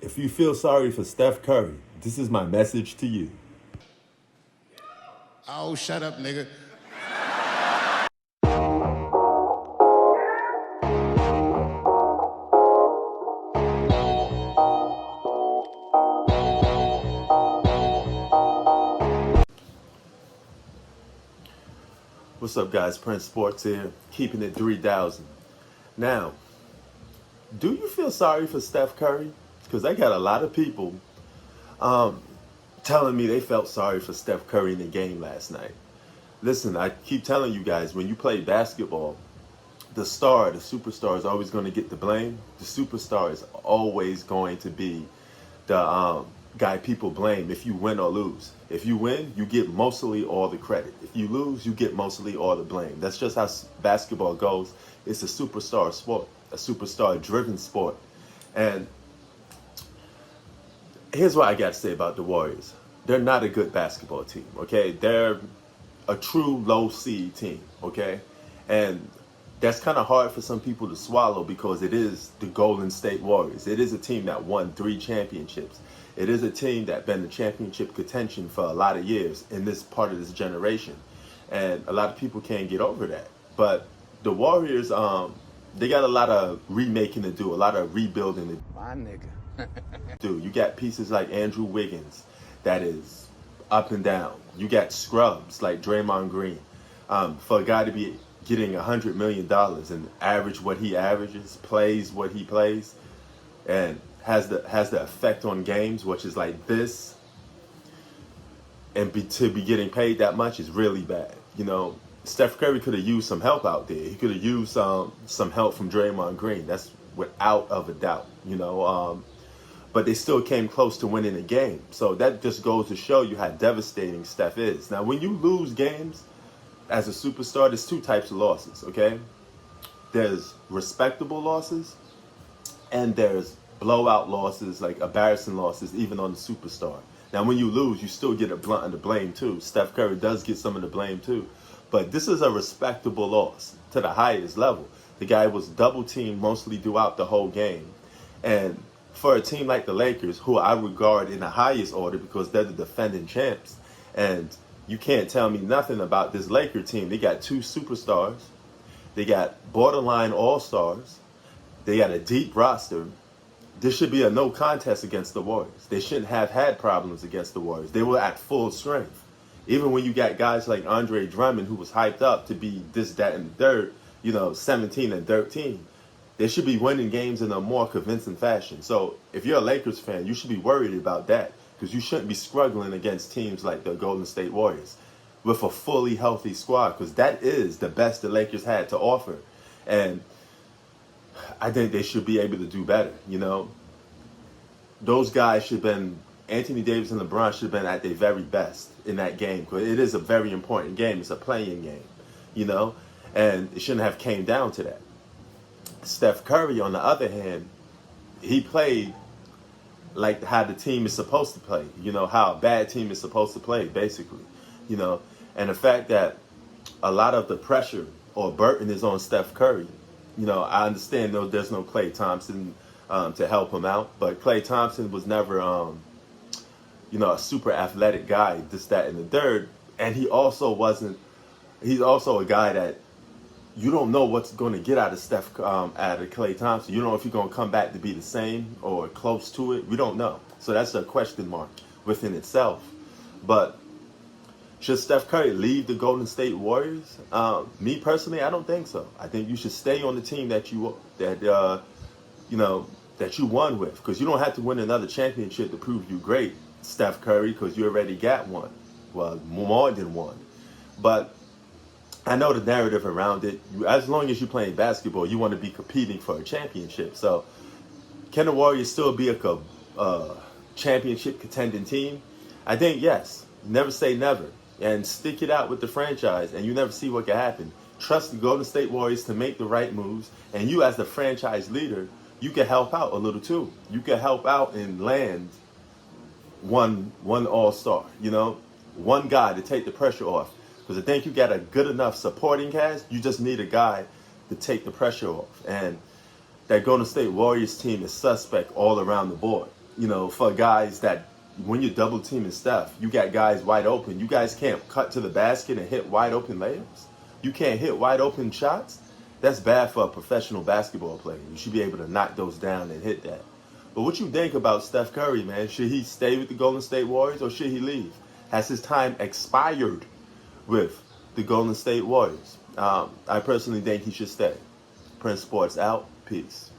If you feel sorry for Steph Curry, this is my message to you. Oh, shut up, nigga. What's up, guys? Prince Sports here, keeping it 3,000. Now, do you feel sorry for Steph Curry? Because I got a lot of people telling me they felt sorry for Steph Curry in the game last night. Listen, I keep telling you guys, when you play basketball, the superstar is always going to get the blame. The superstar is always going to be the guy people blame if you win or lose. If you win, you get mostly all the credit. If you lose, you get mostly all the blame. That's just how basketball goes. It's a superstar sport, a superstar-driven sport. And here's what I got to say about the Warriors. They're not a good basketball team, okay? They're a true low seed team, okay? And that's kind of hard for some people to swallow because it is the Golden State Warriors. It is a team that won 3 championships. It is a team that been in championship contention for a lot of years in this part of this generation. And a lot of people can't get over that. But the Warriors, they got a lot of remaking to do, a lot of rebuilding to do. My nigga. You got pieces like Andrew Wiggins that is up and down. You got scrubs like Draymond Green. For a guy to be getting $100 million and average what he averages, plays what he plays, and has the effect on games, which is like this, and to be getting paid that much is really bad. You know, Steph Curry could have used some help out there. He could have used some help from Draymond Green. That's without of a doubt. You know, but they still came close to winning the game. So that just goes to show you how devastating Steph is. Now, when you lose games as a superstar, there's 2 types of losses, okay? There's respectable losses, and there's blowout losses, like embarrassing losses, even on the superstar. Now, when you lose, you still get a blunt of the blame, too. Steph Curry does get some of the blame, too. But this is a respectable loss to the highest level. The guy was double-teamed mostly throughout the whole game. And for a team like the Lakers, who I regard in the highest order because they're the defending champs, and you can't tell me nothing about this Laker team. They got 2 superstars. They got borderline all-stars. They got a deep roster. This should be a no contest against the Warriors. They shouldn't have had problems against the Warriors. They were at full strength. Even when you got guys like Andre Drummond, who was hyped up to be this, that, and the third, 17 and 13. They should be winning games in a more convincing fashion. So if you're a Lakers fan, you should be worried about that because you shouldn't be struggling against teams like the Golden State Warriors with a fully healthy squad, because that is the best the Lakers had to offer. And I think they should be able to do better, Those guys should have been, Anthony Davis and LeBron should have been at their very best in that game, because it is a very important game. It's a playing game, and it shouldn't have came down to that. Steph Curry, on the other hand, he played like how the team is supposed to play, how a bad team is supposed to play, basically, and the fact that a lot of the pressure or burden is on Steph Curry. I understand there's no Klay Thompson to help him out, but Klay Thompson was never, a super athletic guy, this, that, and the third, and he's also a guy that you don't know what's going to get out of out of Klay Thompson. You don't know if he's going to come back to be the same or close to it. We don't know. So that's a question mark within itself. But should Steph Curry leave the Golden State Warriors? Me personally, I don't think so. I think you should stay on the team that you won with, because you don't have to win another championship to prove you're great, Steph Curry, because you already got one. Well, more than one. But I know the narrative around it. As long as you're playing basketball, you want to be competing for a championship. So can the Warriors still be a championship contending team? I think yes. Never say never. And stick it out with the franchise, and you never see what can happen. Trust the Golden State Warriors to make the right moves, and you as the franchise leader, you can help out a little too. You can help out and land one all-star, one guy to take the pressure off. Because I think you got a good enough supporting cast. You just need a guy to take the pressure off. And that Golden State Warriors team is suspect all around the board. for guys that when you're double teaming Steph, you got guys wide open. You guys can't cut to the basket and hit wide open layups. You can't hit wide open shots. That's bad for a professional basketball player. You should be able to knock those down and hit that. But what you think about Steph Curry, man? Should he stay with the Golden State Warriors or should he leave? Has his time expired with the Golden State Warriors? I personally think he should stay. Prince Sports out. Peace.